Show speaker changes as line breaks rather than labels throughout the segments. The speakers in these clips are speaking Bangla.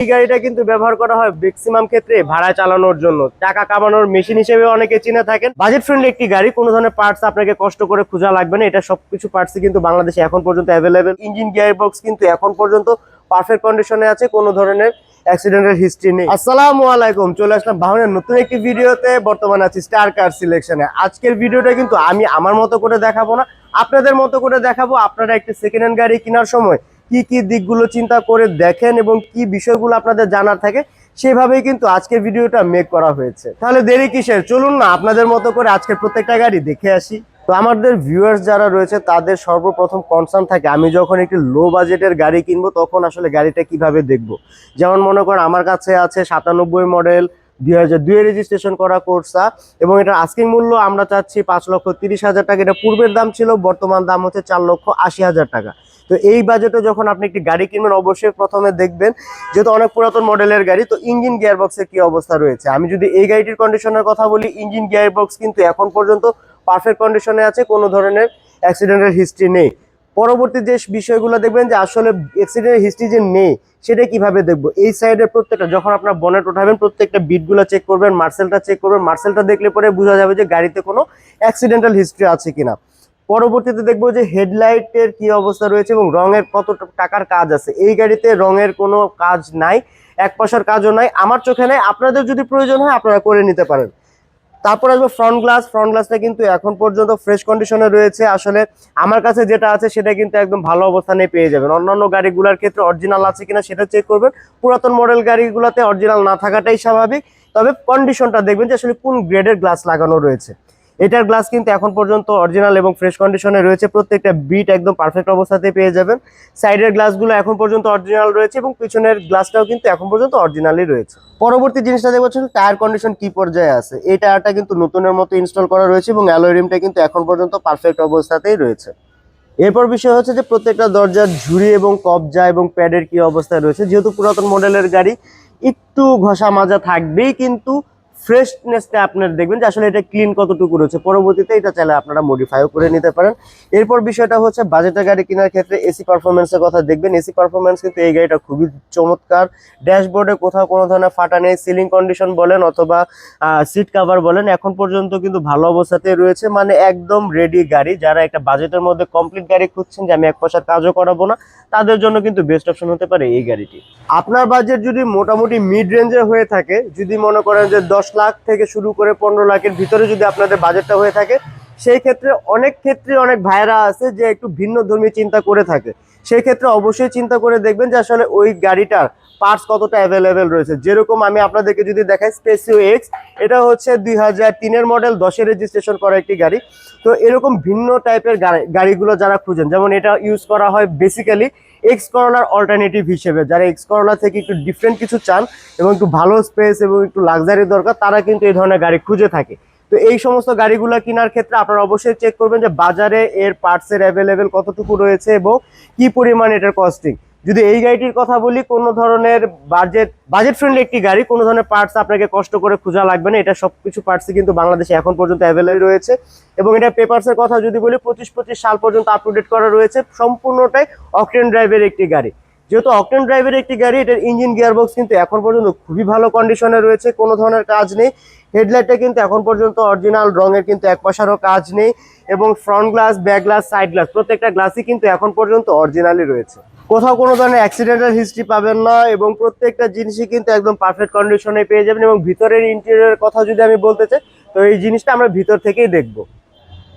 এই গাড়িটা কিন্তু ব্যবহার করা হয় ম্যাক্সিমাম ক্ষেত্রে ভাড়া চালানোর জন্য, টাকা কামানোর মেশিন হিসেবে অনেকে চিনে থাকেন। বাজেট ফ্রেন্ডলি একটি গাড়ি, কোনো ধরনের পার্টস আপনাকে কষ্ট করে খোঁজা লাগবে না। এটা সবকিছু পার্টসই কিন্তু বাংলাদেশে এখন পর্যন্ত অ্যাভেলেবেল। ইঞ্জিন গিয়ার বক্স কিন্তু এখন পর্যন্ত পারফেক্ট কন্ডিশনে আছে, কোনো ধরনের অ্যাক্সিডেন্টের হিস্ট্রি নেই। আসসালামু আলাইকুম, চলে আসলাম ভাঙনের নতুন একটি ভিডিওতে। বর্তমানে আছি স্টার কার সিলেকশনে। আজকের ভিডিওটা কিন্তু আমি আমার মতো করে দেখাবো না, আপনাদের মতো করে দেখাবো। আপনারা একটি সেকেন্ড হ্যান্ড গাড়ি কেনার সময় কি কি দিকগুলো চিন্তা করে দেখেন এবং কি বিষয়গুলো আপনাদের জানার থাকে, সেভাবেই কিন্তু আজকের ভিডিওটা মেক করা হয়েছে। তাহলে দেরি কিসের, চলুন না আপনাদের মতো করে আজকের প্রত্যেকটা গাড়ি দেখে আসি। তো আমাদের ভিউয়ার্স যারা রয়েছে তাদের সর্বপ্রথম কনসার্ন থাকে, আমি যখন একটি লো বাজেটের গাড়ি কিনবো তখন আসলে গাড়িটা কিভাবে দেখবো। যেমন মনে করেন আমার কাছে আছে 97 মডেল 2002 রেজিস্ট্রেশন করা কোর্সা, এবং এটার আস্কিং মূল্য আমরা চাচ্ছি 5,30,000 টাকা। এটা পূর্বের দাম ছিল, বর্তমান দাম হচ্ছে 4,80,000 টাকা। তো এই বাজেটে যখন আপনি একটি গাড়ি কিনবেন অবশ্যই প্রথমে দেখবেন, যেহেতু অনেক পুরাতন মডেলের গাড়ি, তো ইঞ্জিন গিয়ার বক্সের কি অবস্থা রয়েছে। আমি যদি এই গাড়িটির কন্ডিশনের কথা বলি, ইঞ্জিন গিয়ার বক্স কিন্তু এখন পর্যন্ত পারফেক্ট কন্ডিশনে আছে, কোনো ধরনের অ্যাক্সিডেন্টের হিস্ট্রি নেই। পরবর্তী যে বিষয়গুলো দেখবেন যে আসলে অ্যাক্সিডেন্টের হিস্ট্রি যে নেই সেটা কিভাবে দেখবো। এই সাইডের প্রত্যেকটা, যখন আপনার বনেট উঠাবেন প্রত্যেকটা বিটগুলো চেক করবেন, মার্সেলটা চেক করবেন। মার্সেলটা দেখলে পরে বোঝা যাবে যে গাড়িতে কোনো অ্যাক্সিডেন্টাল হিস্ট্রি আছে কিনা। পরবর্তীতে দেখবো যে হেডলাইটের কি অবস্থা রয়েছে এবং রঙের কত টাকার কাজ আছে। এই গাড়িতে রঙের কোনো কাজ নাই, এক পয়সার কাজও নাই, আমার চোখে নাই। আপনাদের যদি প্রয়োজন হয় আপনারা করে নিতে পারেন। তারপর আসবে ফ্রন্ট গ্লাস। ফ্রন্ট গ্লাসটা কিন্তু এখন পর্যন্ত ফ্রেশ কন্ডিশনে রয়েছে। আসলে আমার কাছে যেটা আছে সেটা কিন্তু একদম ভালো অবস্থানে পেয়ে যাবেন। অন্যান্য গাড়িগুলোর ক্ষেত্রে অরিজিনাল আছে কিনা সেটা চেক করবেন। পুরাতন মডেল গাড়িগুলোতে অরিজিনাল না থাকাটাই স্বাভাবিক, তবে কন্ডিশনটা দেখবেন যে আসলে কোন গ্রেডের গ্লাস লাগানো রয়েছে। এটার গ্লাস কিন্তু এখন পর্যন্ত অরিজিনাল এবং ফ্রেশ কন্ডিশনে রয়েছে, প্রত্যেকটা বিট একদম পারফেক্ট অবস্থাতে পেয়ে যাবেন। সাইডের গ্লাসগুলো এখন পর্যন্ত অরিজিনাল রয়েছে এবং পিছনের গ্লাসটাও কিন্তু এখন পর্যন্ত অরিজিনালই রয়েছে। পরবর্তী জিনিসটা দেখবো টায়ার কন্ডিশন কি পর্যায়ে আছে। এই টায়ারটা কিন্তু নতুনের মতো ইনস্টল করা রয়েছে এবং অ্যালয় রিমটা কিন্তু এখন পর্যন্ত পারফেক্ট অবস্থাতেই রয়েছে। এরপর বিষয় হচ্ছে যে প্রত্যেকটা দরজার ঝুড়ি এবং কবজা এবং প্যাডের কি অবস্থায় রয়েছে। যেহেতু পুরাতন মডেলের গাড়ি, একটু ঘষা মাজা থাকবেই, কিন্তু ফ্রেশনেসটা আপনার দেখবেন যে আসলে এটা ক্লিন কতটুকু রয়েছে। পরবর্তীতে এটা চাইলে আপনারা মডিফাইও করে নিতে পারেন। এরপর বিষয়টা হচ্ছে বাজেটের গাড়ি কেনার ক্ষেত্রে এসি পারফরমেন্সের কথা দেখবেন। এসি পারফরমেন্স কিন্তু এই গাড়িটা খুবই চমৎকার। ড্যাশবোর্ডে কোথাও কোনো ধরনের ফাটা নেই। সিলিং কন্ডিশন বলেন অথবা সিট কাভার বলেন এখন পর্যন্ত কিন্তু ভালো অবস্থাতে রয়েছে। মানে একদম রেডি গাড়ি। যারা একটা বাজেটের মধ্যে কমপ্লিট গাড়ি খুঁজছেন যে আমি এক পয়সার কাজও করাবো না, তাদের জন্য কিন্তু বেস্ট অপশন হতে পারে এই গাড়িটি। আপনার বাজেট যদি মোটামুটি মিড রেঞ্জে হয়ে থাকে, যদি মনে করেন যে 10 লাখ থেকে শুরু করে 15 লাখের ভিতরে যদি আপনাদের বাজেটটা হয়ে থাকে, সেই ক্ষেত্রে অনেক ভাইয়েরা আছে যে একটু ভিন্ন ধর্মী চিন্তা করে থাকে। সেই ক্ষেত্রে অবশ্যই চিন্তা করে দেখবেন যে আসলে ওই গাড়িটার পার্টস কতটা অ্যাভেলেবেল রয়েছে। যেরকম আমি আপনাদেরকে যদি দেখাই স্পেসিও এক্স, এটা হচ্ছে 2003-এর মডেল, 10-এর রেজিস্ট্রেশন করা একটি গাড়ি। তো এরকম ভিন্ন টাইপের গাড়িগুলো যারা খুঁজেন, যেমন এটা ইউজ করা হয় বেসিক্যালি এক্স করোলার অল্টারনেটিভ হিসেবে। যারা এক্স করোলা থেকে একটু ডিফারেন্ট কিছু চান এবং একটু ভালো স্পেস এবং একটু লাক্সারি দরকার, তারা কিন্তু এই ধরনের গাড়ি খুঁজে থাকে। তো এই সমস্ত গাড়িগুলো কেনার ক্ষেত্রে আপনারা অবশ্যই চেক করবেন যে বাজারে এর পার্টসের অ্যাভেলেবেল কতটুকু রয়েছে এবং কি পরিমাণ এটার কস্টিং। যদি এই গাড়িটির কথা বলি, কোনো ধরনের বাজেট ফ্রেন্ডলি একটি গাড়ি, কোনো ধরনের পার্টস আপনাকে কষ্ট করে খোঁজা লাগবে না। এটা সবকিছু পার্টসই কিন্তু বাংলাদেশে এখন পর্যন্ত অ্যাভেলেবল রয়েছে। এবং এটা পেপারসের কথা যদি বলি, 25 সাল পর্যন্ত আপ টু ডেট করা রয়েছে। সম্পূর্ণটাই অকটেন ড্রাইভের একটি গাড়ি। যেহেতু অকটেন ড্রাইভের একটি গাড়ি, এটার ইঞ্জিন গিয়ারবক্স কিন্তু এখন পর্যন্ত খুবই ভালো কন্ডিশনে রয়েছে, কোনো ধরনের কাজ নেই। হেডলাইটটা কিন্তু এখন পর্যন্ত অরিজিনাল, রঙের কিন্তু এক পয়সারও কাজ নেই। এবং front glass, back glass, side glass প্রত্যেকটা গ্লাসই কিন্তু এখন পর্যন্ত অরিজিনালই রয়েছে। কোথাও কোনো ধরনের অ্যাক্সিডেন্টাল হিস্ট্রি পাবেন না এবং প্রত্যেকটা জিনিসই কিন্তু একদম পারফেক্ট কন্ডিশনে পেয়ে যাবেন। এবং ভিতরের ইন্টেরিয়রের কথা যদি আমি বলতে চাই, তো এই জিনিসটা আমরা ভিতর থেকেই দেখবো।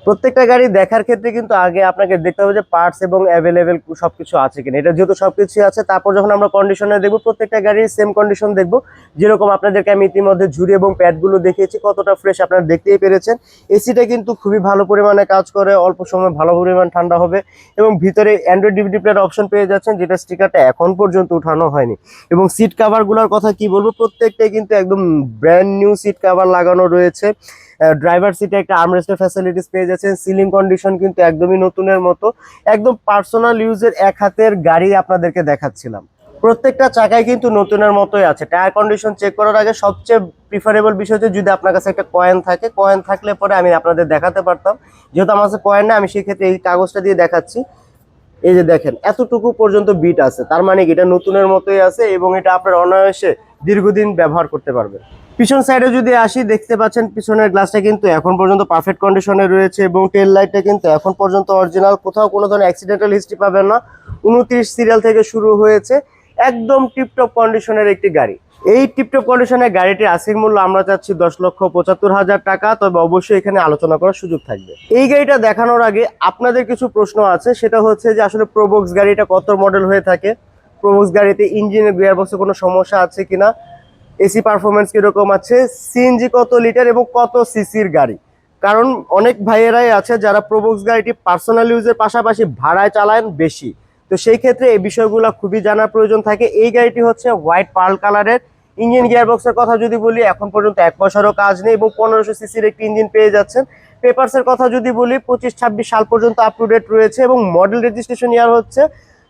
প্রত্যেকটা গাড়ি দেখার ক্ষেত্রে কিন্তু আগে আপনাকে দেখতে হবে যে পার্টস এবং অ্যাভেলেবেল সবকিছু আছে কিনা। এটা যেহেতু সবকিছু আছে, তারপর যখন আমরা কন্ডিশনে দেখবো, প্রত্যেকটা গাড়ির সেম কন্ডিশন দেখবো। যেরকম আপনাদেরকে আমি ইতিমধ্যে ঝুড়ি এবং প্যাডগুলো দেখিয়েছি, কতটা ফ্রেশ আপনারা দেখতেই পেরেছেন। এসিটা কিন্তু খুবই ভালো পরিমাণে কাজ করে, অল্প সময় ভালো পরিমাণ ঠান্ডা হবে। এবং ভিতরে অ্যান্ড্রয়েড ডিভিডি প্লেয়ার অপশন পেয়ে যাচ্ছেন, যেটা স্টিকারটা এখন পর্যন্ত উঠানো হয়নি। এবং সিট কাভারগুলোর কথা কি বলবো, প্রত্যেকটাই কিন্তু একদম ব্র্যান্ড নিউ সিট কাভার লাগানো রয়েছে। ড্রাইভার সিটে একটা আর্মরেস্টের ফ্যাসিলিটিস পেয়ে যাচ্ছেন। সিলিং কন্ডিশন কিন্তু একদমই নতুনের মতো, একদম পার্সোনাল ইউজের এক হাতের গাড়ি আপনাদেরকে দেখাচ্ছিলাম। প্রত্যেকটা চাকায় কিন্তু নতুনের মতোই আছে। টায়ার কন্ডিশন চেক করার আগে সবচেয়ে প্রিফারেবল বিষয় হচ্ছে যদি আপনার কাছে একটা কয়েন থাকে, কয়েন থাকলে পরে আমি আপনাদের দেখাতে পারতাম। যেহেতু আমার কাছে কয়েন না, আমি সেই ক্ষেত্রে এই কাগজটা দিয়ে দেখাচ্ছি। এই যে দেখেন এতটুকু পর্যন্ত বিট আছে, তার মানে কি এটা নতুনের মতোই আছে এবং এটা আপনার অনায়াসে দীর্ঘদিন ব্যবহার করতে পারবেন। পিছন সাইডে যদি আসি, দেখতে পাচ্ছেন পিছনের গ্লাসটা কিন্তু এখন পর্যন্ত পারফেক্ট কন্ডিশনে রয়েছে এবং টেল লাইটটা কিন্তু এখন পর্যন্ত অরিজিনাল, কোথাও কোনো ধরনের অ্যাক্সিডেন্টাল হিস্ট্রি পাবেন না। 29 সিরিয়াল থেকে শুরু হয়েছে, একদম টিপটপ কন্ডিশনের একটি গাড়ি। এই টিপটপ কন্ডিশনের গাড়িটির আস্কিং মূল্য আমরা চাচ্ছি 10,75,000 টাকা, তবে অবশ্যই এখানে আলোচনা করার সুযোগ থাকবে। এই গাড়িটা দেখানোর আগে আপনাদের কিছু প্রশ্ন আছে, সেটা হচ্ছে যে আসলে প্রোবক্স গাড়িটা কত মডেল হয়ে থাকে, প্রোবক্স গাড়িতে ইঞ্জিনের গিয়ারবক্সে কোনো সমস্যা আছে কিনা, এসি পারফরমেন্স কিরকম আছে, সিএনজি কত লিটার এবং কত সিসির গাড়ি। কারণ অনেক ভাইয়েরাই আছে যারা প্রোবক্স গাড়িটি পার্সোনাল ইউজের পাশাপাশি ভাড়ায় চালান বেশি, তো সেই ক্ষেত্রে এই বিষয়গুলো খুবই জানার প্রয়োজন থাকে। এই গাড়িটি হচ্ছে হোয়াইট পার্ল কালারের। ইঞ্জিন গিয়ারবক্সের কথা যদি বলি, এখন পর্যন্ত 1 পয়সারও কাজ নেই এবং 1500 সিসির একটি ইঞ্জিন পেয়ে যাচ্ছেন। পেপারসের কথা যদি বলি, 25-26 সাল পর্যন্ত আপ টু ডেট রয়েছে এবং মডেল রেজিস্ট্রেশন ইয়ার হচ্ছে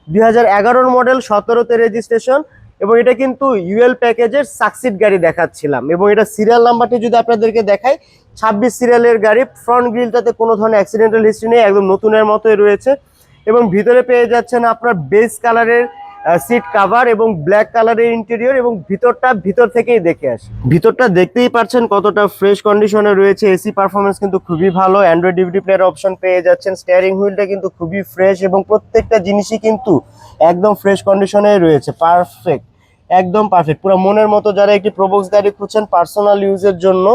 2011 মডেল, 17তে রেজিস্ট্রেশন এবং এটা কিন্তু ইউএল প্যাকেজের সাকসিড গাড়ি দেখাচ্ছিলাম এবং এটা সিরিয়াল নাম্বারটি যদি আপনাদেরকে দেখাই, 26 সিরিয়ালের গাড়ি। ফ্রন্ট গ্রিলটাতে কোনো ধরনের অ্যাক্সিডেন্টাল হিস্ট্রি নেই, একদম নতুনের মতোই রয়েছে এবং ভিতরে পেয়ে যাচ্ছেন আপনার বেজ কালারের সিট কাভার এবং ব্ল্যাক কালারের ইন্টেরিয়র এবং ভিতর থেকেই দেখে আসি। ভিতরটা দেখতেই পাচ্ছেন কতটা ফ্রেশ কন্ডিশনে রয়েছে। এসি পারফরমেন্স কিন্তু খুবই ভালো, অ্যান্ড্রয়েড ডিভিডি প্লেয়ার অপশন পেয়ে যাচ্ছেন। স্টিয়ারিং হুইলটা কিন্তু খুবই ফ্রেশ এবং প্রত্যেকটা জিনিসই কিন্তু একদম ফ্রেশ কন্ডিশনে রয়েছে, পারফেক্ট, একদম পারফেক্ট, পুরো মনের মতো। যারা একটি প্রোবক্স গাড়ি খুঁজছেন পার্সোনাল ইউজের জন্য,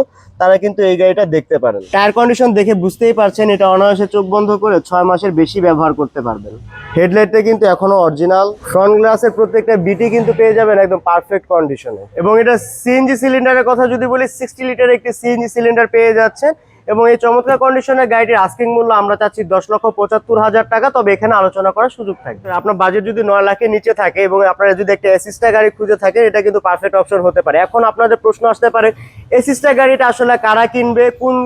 তারা কিন্তু এই গাড়িটা দেখতে পারেন। টায়ার কন্ডিশন দেখে বুঝতেই পারছেন এটা অনায়াসে চোখ বন্ধ করে 6 মাসের বেশি ব্যবহার করতে পারবেন। হেডলাইটটা কিন্তু এখনো অরিজিনাল, ফ্রন্ট গ্লাসের প্রত্যেকটা বিটি কিন্তু পেয়ে যাবেন একদম পারফেক্ট কন্ডিশনে এবং এটা সিএনজি সিলিন্ডারের কথা যদি বলি, 60 লিটার একটি সিএনজি সিলিন্ডার পেয়ে যাচ্ছেন এবং এই চমৎকার কন্ডিশনের গাড়িটির আস্কিং মূল্য আমরা চাচ্ছি 10,75,000 টাকা, তবে এখানে আলোচনা করার সুযোগ থাকবে। আপনার বাজেট যদি 9 লাখের নিচে থাকে এবং আপনারা যদি একটা এসিস্টা গাড়ি খুঁজে থাকেন, এটা কিন্তু পারফেক্ট অপশন হতে পারে। এখন আপনাদের প্রশ্ন আসতে পারে, এসিস্টা গাড়িটা আসলে কারা কিনবে, কোন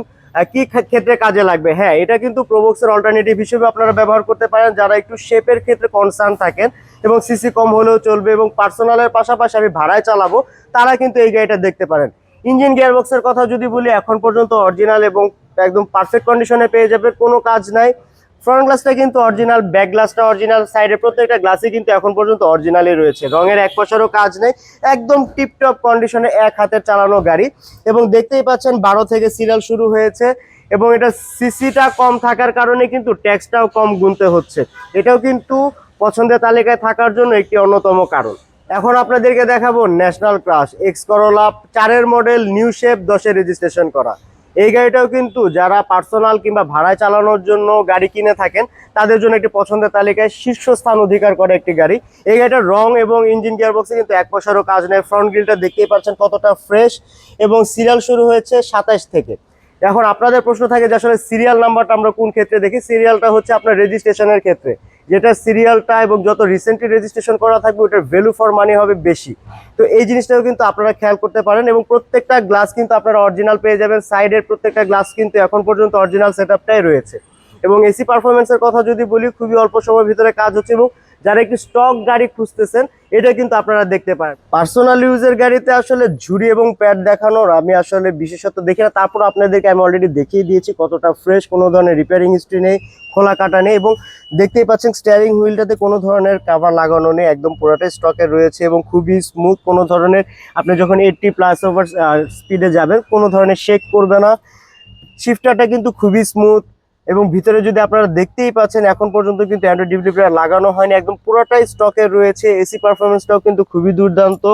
কি ক্ষেত্রে কাজে লাগবে? হ্যাঁ, এটা কিন্তু প্রোবক্সের অল্টারনেটিভ হিসেবে আপনারা ব্যবহার করতে পারেন যারা একটু শেপের ক্ষেত্রে কনসার্ন থাকেন এবং সিসি কম হলেও চলবে এবং পার্সোনালের পাশাপাশি আমি ভাড়ায় চালাবো, তারা কিন্তু এই গাড়িটা দেখতে পারেন। ইঞ্জিন গিয়ারবক্সের কথা যদি বলি, এখন পর্যন্ত অরিজিনাল এবং একদম পারফেক্ট কন্ডিশনে পেয়ে যাবে, কোনো কাজ নাই। ফ্রন্ট গ্লাসটা কিন্তু অরিজিনাল, ব্যাক গ্লাসটা অরিজিনাল, সাইডের প্রত্যেকটা গ্লাসই কিন্তু এখন পর্যন্ত অরিজিনালই রয়েছে, রঙের 1 পয়সারও কাজ নেই, একদম টিপটপ কন্ডিশনে এক হাতের চালানো গাড়ি এবং দেখতেই পাচ্ছেন 12 থেকে সিরিয়াল শুরু হয়েছে এবং এটা সিসিটা কম থাকার কারণে কিন্তু ট্যাক্সটাও কম গুনতে হচ্ছে, এটাও কিন্তু পছন্দের তালিকায় থাকার জন্য একটি অন্যতম কারণ। এখন আপনাদেরকে দেখাবো ন্যাশনাল ক্রাশ এক্স করোলা 4 মডেল, নিউ শেপ, 10 রেজিস্ট্রেশন করা। এই গাড়িটাও কিন্তু যারা পার্সোনাল কিংবা ভাড়ায় চালানোর জন্য গাড়ি কিনে থাকেন, তাদের জন্য একটি পছন্দের তালিকায় শীর্ষস্থান অধিকার করে একটি গাড়ি। এই গাড়িটার রং এবং ইঞ্জিন গিয়ারবক্সে কিন্তু 1 পয়সারও কাজ নেই। ফ্রন্ট গ্রিলটা দেখতেই পাচ্ছেন কতটা ফ্রেশ এবং সিরিয়াল শুরু হয়েছে 27 থেকে। এখন আপনাদের প্রশ্ন থাকে যে আসলে সিরিয়াল নাম্বারটা আমরা কোন ক্ষেত্রে দেখি? সিরিয়ালটা হচ্ছে আপনার রেজিস্ট্রেশনের ক্ষেত্রে, যেটা সিরিয়ালটা এবং যত রিসেন্টলি রেজিস্ট্রেশন করা থাকবে ওটার ভ্যালু ফর মানি হবে বেশি। তো এই জিনিসটাও কিন্তু আপনারা খেয়াল করতে পারেন এবং প্রত্যেকটা গ্লাস কিন্তু আপনারা অরিজিনাল পেয়ে যাবেন। সাইডের প্রত্যেকটা গ্লাস কিন্তু এখন পর্যন্ত অরিজিনাল সেটআপটাই রয়েছে এবং এসি পারফরমেন্সের কথা যদি বলি, খুবই অল্প সময়ের ভিতরে কাজ হচ্ছে এবং যারা একটি স্টক গাড়ি খুঁজতেছেন, এটা কিন্তু আপনারা দেখতে পারেন। পার্সোনাল ইউজের গাড়িতে আসলে ঝুড়ি এবং প্যাড দেখানোর আমি আসলে বিশেষত দেখি না, তারপর আপনাদেরকে আমি অলরেডি দেখিয়ে দিয়েছি কতটা ফ্রেশ, কোনো ধরনের রিপেয়ারিং হিস্ট্রি নেই, খোলা কাটা নেই এবং দেখতেই পাচ্ছেন স্টিয়ারিং হুইলটাতে কোনো ধরনের কাভার লাগানো নেই, একদম পুরোটাই স্টকে রয়েছে এবং খুবই স্মুথ। কোনো ধরনের আপনি যখন 80+ ওভার স্পিডে যাবেন, কোনো ধরনের শেক করবে না। শিফটারটা কিন্তু খুবই স্মুথ এবং ভিতরে যদি আপনারা দেখতেই পাচ্ছেন এখন পর্যন্ত কিন্তু অ্যান্ড্রয়েড ডিভিডি প্লেয়ার লাগানো হয়নি, একদম পুরোটাই স্টকে রয়েছে। এসি পারফরমেন্সটাও কিন্তু খুবই দুর্দান্ত,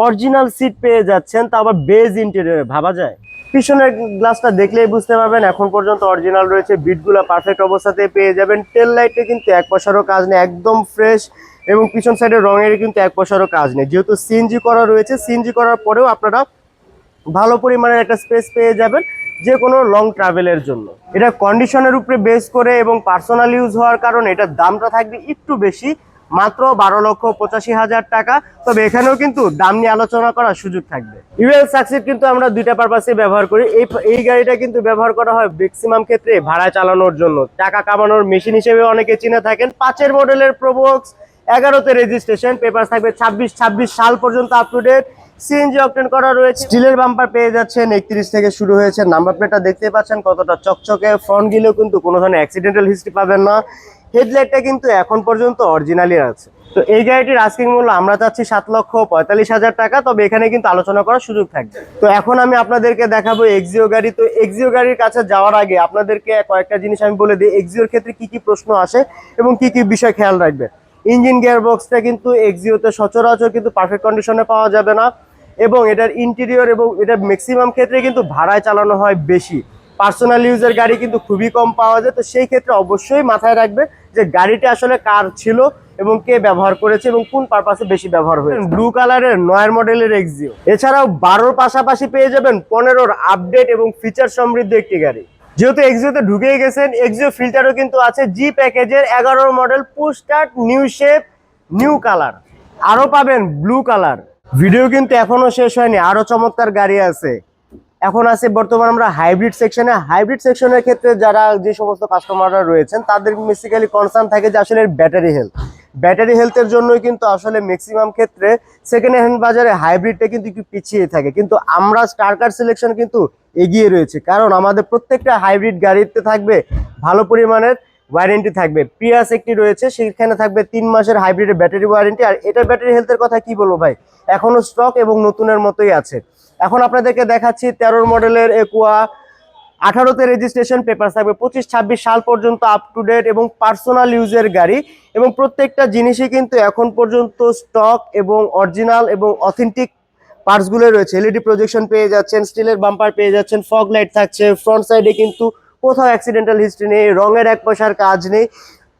অরিজিনাল সিট পেয়ে যাচ্ছেন, তা আবার বেজ ইন্টেরিয়রে, ভাবা যায়। পিছনের গ্লাসটা দেখলেই বুঝতে পারবেন এখন পর্যন্ত অরিজিনাল রয়েছে, বিটগুলো পারফেক্ট অবস্থাতে পেয়ে যাবেন। টেল লাইটে কিন্তু 1 পয়সারও কাজ নেই, একদম ফ্রেশ এবং পিছন সাইডের রঙের কিন্তু 1 পয়সারও কাজ নেই। যেহেতু সিএনজি করা রয়েছে, সিএনজি করার পরেও আপনারা ভালো পরিমাণের একটা স্পেস পেয়ে যাবেন যে কোনো লং ট্রাভেলের জন্য। এটা কন্ডিশনের উপরে বেস করে এবং পার্সোনাল ইউজ হওয়ার কারণে এটার দামটা থাকবে একটু বেশি, মাত্র 12,85,000 টাকা। তবে এখানেও কিন্তু দাম নিয়ে আলোচনা করার সুযোগ থাকবে। ইউএল সাকসিড কিন্তু আমরা দুইটা পারপাসে ব্যবহার করি। এই গাড়িটা কিন্তু ব্যবহার করা হয় ম্যাক্সিমাম ক্ষেত্রে ভাড়া চালানোর জন্য, টাকা কামানোর মেশিন হিসেবে অনেকে চিনে থাকেন। 5 মডেলের প্রোবক্স, 11তে রেজিস্ট্রেশন, পেপার থাকবে 26 সাল পর্যন্ত আপ টু ডেট। সিএনজি অপটেন করা রয়েছে, স্টিলের বাম্পার পেয়ে যাচ্ছেন, 31 থেকে শুরু হয়েছে। নাম্বার প্লেটটা দেখতে পাচ্ছেন কতটা চকচকে। ফ্রন্ট গিলেও কিন্তু কোনো ধরনের অ্যাক্সিডেন্টাল হিস্ট্রি পাবেন না। হেডলাইটটা কিন্তু এখন পর্যন্ত অরিজিনালি আছে। তো এই গাড়িটির আস্কিং মূল্য আমরা চাচ্ছি 7,45,000 টাকা, তবে এখানে কিন্তু আলোচনা করার সুযোগ থাকবে। তো এখন আমি আপনাদেরকে দেখাবো এক্সিও গাড়ি। তো এক্সিও গাড়ির কাছে যাওয়ার আগে আপনাদেরকে কয়েকটা জিনিস আমি বলে দিই, এক্সিওর ক্ষেত্রে কি কি প্রশ্ন আসে এবং কি কি বিষয় খেয়াল রাখবে। ইঞ্জিন গিয়ার বক্সটা কিন্তু এক্সিওতে সচরাচর কিন্তু পারফেক্ট কন্ডিশনে পাওয়া যাবে না, এবং এটার ইন্টেরিয়র এবং এটা ম্যাক্সিমাম ক্ষেত্রে কিন্তু ভাড়ায় চালানো হয় বেশি, পার্সোনাল ইউজের গাড়ি কিন্তু খুবই কম পাওয়া যায়। তো সেই ক্ষেত্রে অবশ্যই মাথায় রাখবে যে গাড়িটা আসলে কার ছিল এবং কে ব্যবহার করেছে এবং কোন পারপাসে বেশি ব্যবহার হয়েছে। ব্লু কালারের 9 মডেলের এক্সিও, এছাড়াও 12 পাশাপাশি পেয়ে যাবেন 15 আপডেট এবং ফিচার সমৃদ্ধ একটি গাড়ি। যেহেতু এক্সিওতে ঢুকেই গেছেন, এক্সিও ফিল্টারও কিন্তু আছে জি প্যাকেজের 11 model push start, new shape, new colour. আরো পাবেন ব্লু কালার। ভিডিও কিন্তু এখনো শেষ হয়নি, আরো চমৎকার গাড়ি আছে। এখন আছে বর্তমানে আমরা হাইব্রিড সেকশনে। হাইব্রিড সেকশনের ক্ষেত্রে যারা যে সমস্ত কাস্টমাররা রয়েছেন তাদের বেসিক্যালি কনসার্ন থাকে যে আসলে ব্যাটারি হেলথ। ব্যাটারি হেলথের জন্যই কিন্তু আসলে ম্যাক্সিমাম ক্ষেত্রে সেকেন্ড হ্যান্ড বাজারে হাইব্রিডটা কিন্তু একটু পিছিয়ে থাকে, কিন্তু আমরা স্টার কার সিলেকশন কিন্তু এগিয়ে রয়েছে, কারণ আমাদের প্রত্যেকটা হাইব্রিড গাড়িতে থাকবে ভালো পরিমাণের ওয়ারেন্টি থাকবে। প্রিয়াস একটি রয়েছে, সেখানে থাকবে 3 মাসের হাইব্রিডের ব্যাটারি ওয়ারেন্টি। আর এটার ব্যাটারি হেলথের কথা কি বলবো ভাই, এখনো স্টক এবং নতুনের মতোই আছে। এখন আপনাদেরকে দেখাচ্ছি 13 মডেলের একুয়া, 18তে রেজিস্ট্রেশন, পেপার থাকবে 25-26 সাল পর্যন্ত আপ টু ডেট এবং পার্সোনাল ইউজের গাড়ি, এবং প্রত্যেকটা জিনিসই কিন্তু এখন পর্যন্ত স্টক এবং অরিজিনাল এবং অথেন্টিক পার্টসগুলো রয়েছে। এলইডি প্রজেকশন পেয়ে যাচ্ছেন, স্টিলের বাম্পার পেয়ে যাচ্ছেন, ফগ লাইট থাকছে, ফ্রন্ট সাইডে কিন্তু কোথাও অ্যাক্সিডেন্টাল হিস্ট্রি নেই, রঙের 1 পয়সার কাজ নেই।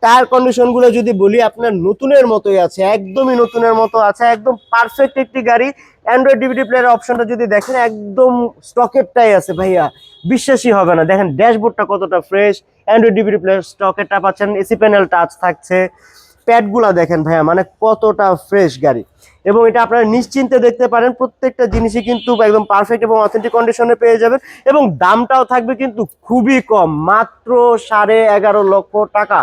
টায়ার কন্ডিশনগুলো যদি বলি আপনার নতুনের মতোই আছে, একদমই নতুনের মতো আছে, একদম পারফেক্ট একটি গাড়ি। অ্যান্ড্রয়েড ডিভিডি প্লেয়ার অপশনটা যদি দেখেন একদম স্টকেরটাই আছে ভাইয়া, বিশ্বাসই হবে না। দেখেন ড্যাশবোর্ডটা কতটা ফ্রেশ, অ্যান্ড্রয়েড ডিভিডি প্লেয়ার স্টকেরটা পাচ্ছেন, এসি প্যানেল টাচ থাকছে, প্যাডগুলা দেখেন ভাইয়া মানে কতটা ফ্রেশ গাড়ি। এবং এটা আপনারা নিশ্চিন্তে দেখতে পারেন, প্রত্যেকটা জিনিসই কিন্তু একদম পারফেক্ট এবং অথেন্টিক কন্ডিশনে পেয়ে যাবেন, এবং দামটাও থাকবে কিন্তু খুবই কম, মাত্র 11.5 লক্ষ টাকা।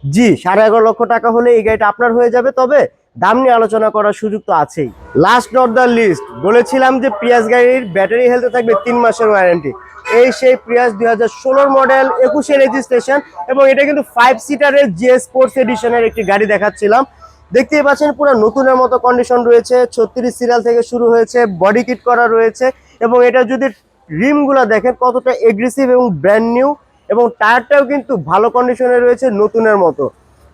জি, 11.5 লক্ষ টাকা হলে এই গাড়িটা আপনার হয়ে যাবে, তবে দাম নিয়ে আলোচনা করার সুযোগ তো আছেই। লাস্ট নট দ্য লিস্ট, বলেছিলাম যে প্রিয়াস গাড়ির ব্যাটারি হেলথে থাকবে 3 মাসের ওয়ারেন্টি। এই সেই প্রিয়াস 2016 মডেল, 21 রেজিস্ট্রেশন, এবং এটা কিন্তু 5 সিটারের জিএস স্পোর্টস এডিশনের একটি গাড়ি দেখাচ্ছিলাম। দেখতেই পাচ্ছেন পুরো নতুনের মতো কন্ডিশন রয়েছে, 36 সিরিয়াল থেকে শুরু হয়েছে, বডি কিট করা রয়েছে, এবং এটা যদি রিমগুলো দেখেন কতটা এগ্রেসিভ এবং ব্র্যান্ড নিউ, এবং টায়ারটাও কিন্তু ভালো কন্ডিশনে রয়েছে নতুনের মতো।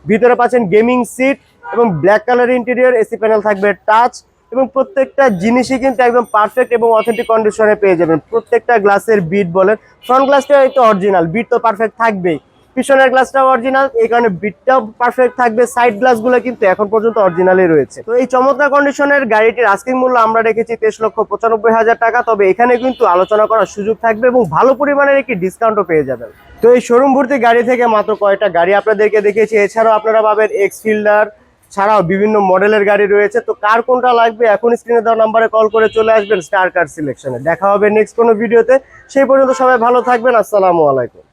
ভিতরে পাচ্ছেন গেমিং সিট এবং black colour interior, AC panel থাকবে টাচ, এবং প্রত্যেকটা জিনিসই কিন্তু একদম পারফেক্ট এবং অথেন্টিক কন্ডিশনে পেয়ে যাবেন। প্রত্যেকটা গ্লাসের বিট বলেন, ফ্রন্ট গ্লাসটা একটু অরিজিনাল, বিট তো পারফেক্ট থাকবেই, পিছনের গ্লাসটাও অরিজিনাল, এই কারণে বিটটাও পারফেক্ট থাকবে। সাইড গ্লাসগুলো কিন্তু এখন পর্যন্ত অরিজিনালই রয়েছে। তো এই চমৎকার কন্ডিশনের গাড়িটির আস্কিং মূল্য আমরা রেখেছি 23,95,000 টাকা, তবে এখানে কিন্তু আলোচনা করার সুযোগ থাকবে এবং ভালো পরিমাণের একটি ডিসকাউন্টও পেয়ে যাবেন। তো এই শোরুম ভর্তি গাড়ি থেকে মাত্র কয়েকটা গাড়ি আপনাদেরকে দেখিয়েছি, এছাড়াও আপনারা পাবেন এক্স ফিল্ডার ছাড়াও বিভিন্ন মডেলের গাড়ি রয়েছে। তো কার কোনটা লাগবে এখন স্ক্রিনে দেওয়া নাম্বারে কল করে চলে আসবেন স্টার কার সিলেকশনে। দেখা হবে নেক্সট কোনো ভিডিওতে, সেই পর্যন্ত সবাই ভালো থাকবেন, আসসালামু আলাইকুম।